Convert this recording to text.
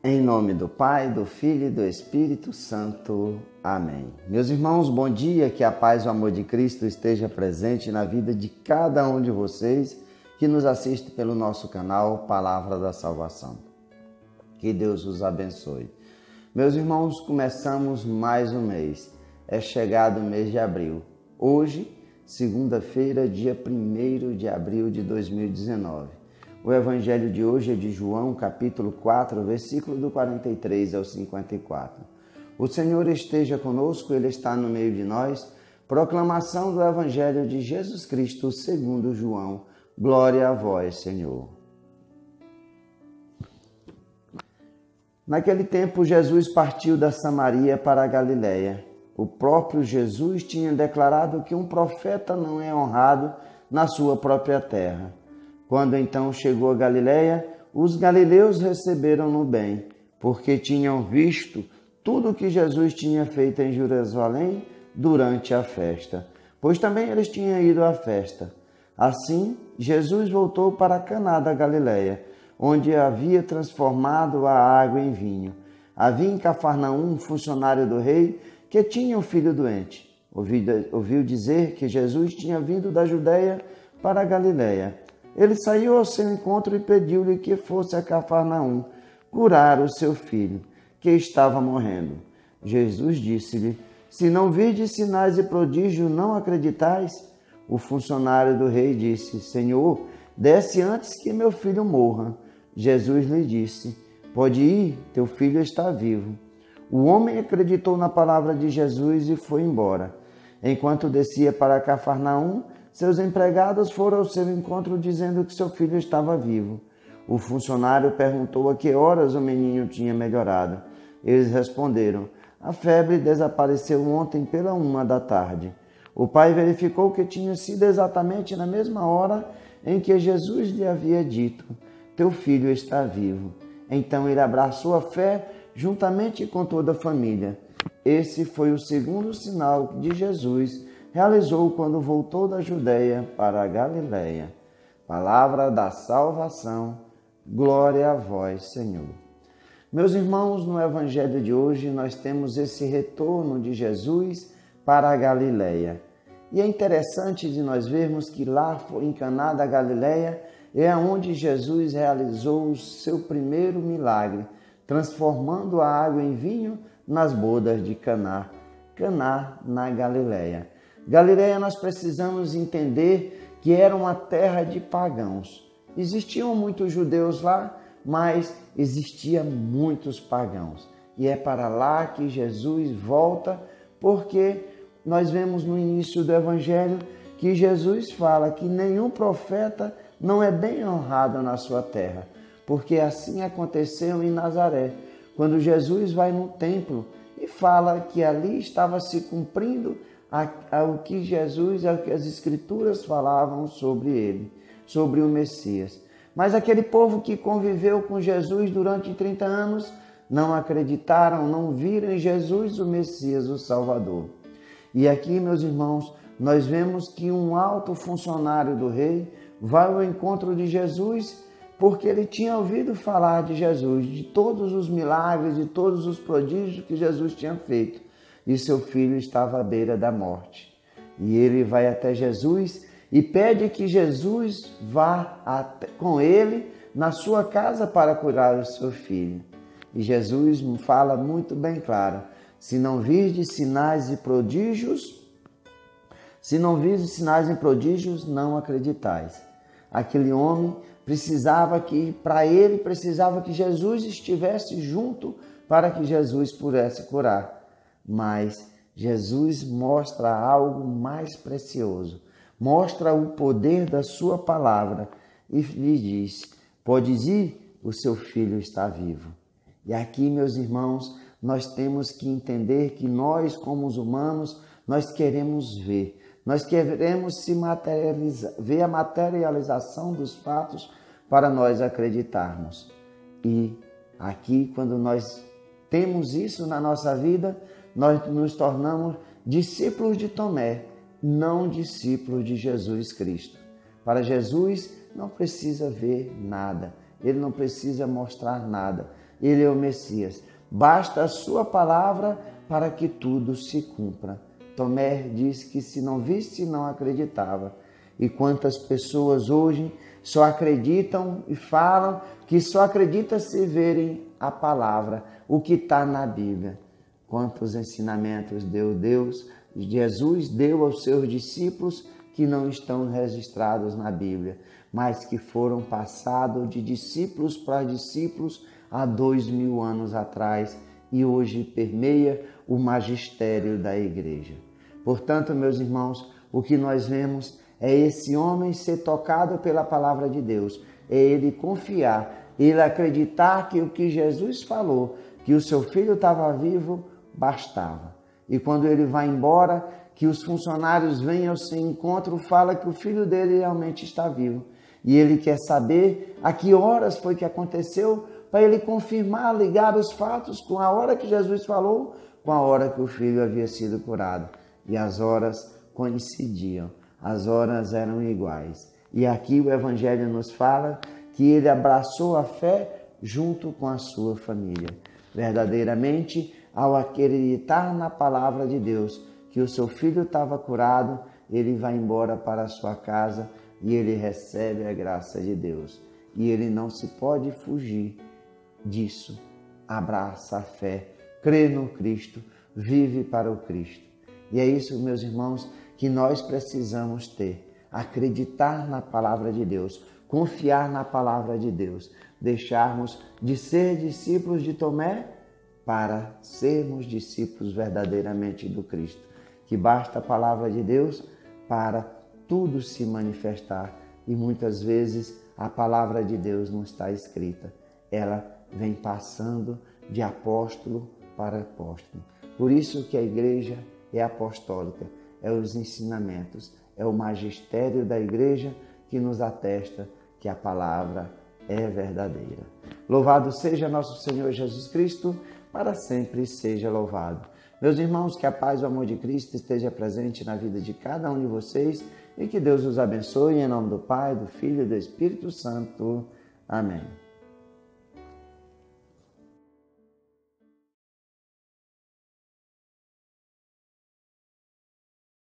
Em nome do Pai, do Filho e do Espírito Santo. Amém. Meus irmãos, bom dia, que a paz e o amor de Cristo esteja presente na vida de cada um de vocês que nos assiste pelo nosso canal Palavra da Salvação. Que Deus os abençoe. Meus irmãos, começamos mais um mês. É chegado o mês de abril. Hoje, segunda-feira, dia 1º de abril de 2019. O evangelho de hoje é de João, capítulo 4, versículo do 43 ao 54. O Senhor esteja conosco, Ele está no meio de nós. Proclamação do evangelho de Jesus Cristo segundo João. Glória a vós, Senhor. Naquele tempo, Jesus partiu da Samaria para a Galiléia. O próprio Jesus tinha declarado que um profeta não é honrado na sua própria terra. Quando então chegou a Galiléia, os galileus receberam-no bem, porque tinham visto tudo o que Jesus tinha feito em Jerusalém durante a festa, pois também eles tinham ido à festa. Assim, Jesus voltou para Caná da Galiléia, onde havia transformado a água em vinho. Havia em Cafarnaum um funcionário do rei que tinha um filho doente. Ouviu dizer que Jesus tinha vindo da Judéia para a Galiléia. Ele saiu ao seu encontro e pediu-lhe que fosse a Cafarnaum curar o seu filho, que estava morrendo. Jesus disse-lhe: Se não virdes sinais e prodígios, não acreditais? O funcionário do rei disse: Senhor, desce antes que meu filho morra. Jesus lhe disse: Pode ir, teu filho está vivo. O homem acreditou na palavra de Jesus e foi embora. Enquanto descia para Cafarnaum, seus empregados foram ao seu encontro dizendo que seu filho estava vivo. O funcionário perguntou a que horas o menino tinha melhorado. Eles responderam: A febre desapareceu ontem pela 1h da tarde. O pai verificou que tinha sido exatamente na mesma hora em que Jesus lhe havia dito: Teu filho está vivo. Então ele abraçou a fé juntamente com toda a família. Esse foi o segundo sinal de Jesus realizou quando voltou da Judéia para a Galiléia. Palavra da salvação, glória a vós, Senhor. Meus irmãos, no evangelho de hoje nós temos esse retorno de Jesus para a Galiléia. E é interessante de nós vermos que lá em Caná da Galiléia é onde Jesus realizou o seu primeiro milagre, transformando a água em vinho nas bodas de Caná. Caná na Galiléia. Galiléia, nós precisamos entender que era uma terra de pagãos. Existiam muitos judeus lá, mas existiam muitos pagãos. E é para lá que Jesus volta, porque nós vemos no início do Evangelho que Jesus fala que nenhum profeta não é bem honrado na sua terra, porque assim aconteceu em Nazaré, quando Jesus vai no templo e fala que ali estava se cumprindo o que Jesus, o que as Escrituras falavam sobre ele, sobre o Messias. Mas aquele povo que conviveu com Jesus durante 30 anos não acreditaram, não viram em Jesus o Messias, o Salvador. E aqui, meus irmãos, nós vemos que um alto funcionário do rei vai ao encontro de Jesus porque ele tinha ouvido falar de Jesus, de todos os milagres, de todos os prodígios que Jesus tinha feito. E seu filho estava à beira da morte. E ele vai até Jesus e pede que Jesus vá com ele na sua casa para curar o seu filho. E Jesus fala muito bem claro: se não virdes sinais e prodígios, não acreditais. Aquele homem precisava que Jesus estivesse junto para que Jesus pudesse curar. Mas Jesus mostra algo mais precioso, mostra o poder da sua palavra e lhe diz: podes ir, o seu filho está vivo. E aqui, meus irmãos, nós temos que entender que nós, como os humanos, nós queremos ver ver a materialização dos fatos para nós acreditarmos. E aqui, quando nós temos isso na nossa vida, nós nos tornamos discípulos de Tomé, não discípulos de Jesus Cristo. Para Jesus não precisa ver nada, ele não precisa mostrar nada. ele é o Messias. Basta a sua palavra para que tudo se cumpra. Tomé diz que se não visse, não acreditava. E quantas pessoas hoje só acreditam e falam que só acredita se verem a palavra, o que está na Bíblia. Quantos ensinamentos Jesus deu aos seus discípulos que não estão registrados na Bíblia, mas que foram passados de discípulos para discípulos há 2000 anos atrás e hoje permeia o magistério da igreja. Portanto, meus irmãos, o que nós vemos é esse homem ser tocado pela palavra de Deus, é ele confiar, ele acreditar que o que Jesus falou, que o seu filho estava vivo, bastava. E quando ele vai embora, que os funcionários vêm ao seu encontro, fala que o filho dele realmente está vivo. E ele quer saber a que horas foi que aconteceu, para ele confirmar, ligar os fatos com a hora que Jesus falou, com a hora que o filho havia sido curado. E as horas coincidiam, as horas eram iguais. E aqui o Evangelho nos fala que ele abraçou a fé junto com a sua família. Verdadeiramente, ao acreditar na palavra de Deus, que o seu filho estava curado, ele vai embora para a sua casa e ele recebe a graça de Deus. E ele não se pode fugir disso. Abraça a fé, crê no Cristo, vive para o Cristo. E é isso, meus irmãos, que nós precisamos ter. Acreditar na palavra de Deus, confiar na palavra de Deus, deixarmos de ser discípulos de Tomé para sermos discípulos verdadeiramente do Cristo. Que basta a palavra de Deus para tudo se manifestar. E muitas vezes a palavra de Deus não está escrita. Ela vem passando de apóstolo para apóstolo. Por isso que a igreja é apostólica, é os ensinamentos, é o magistério da igreja que nos atesta que a palavra é verdadeira. Louvado seja nosso Senhor Jesus Cristo, para sempre seja louvado. Meus irmãos, que a paz e o amor de Cristo esteja presente na vida de cada um de vocês e que Deus os abençoe em nome do Pai, do Filho e do Espírito Santo. Amém.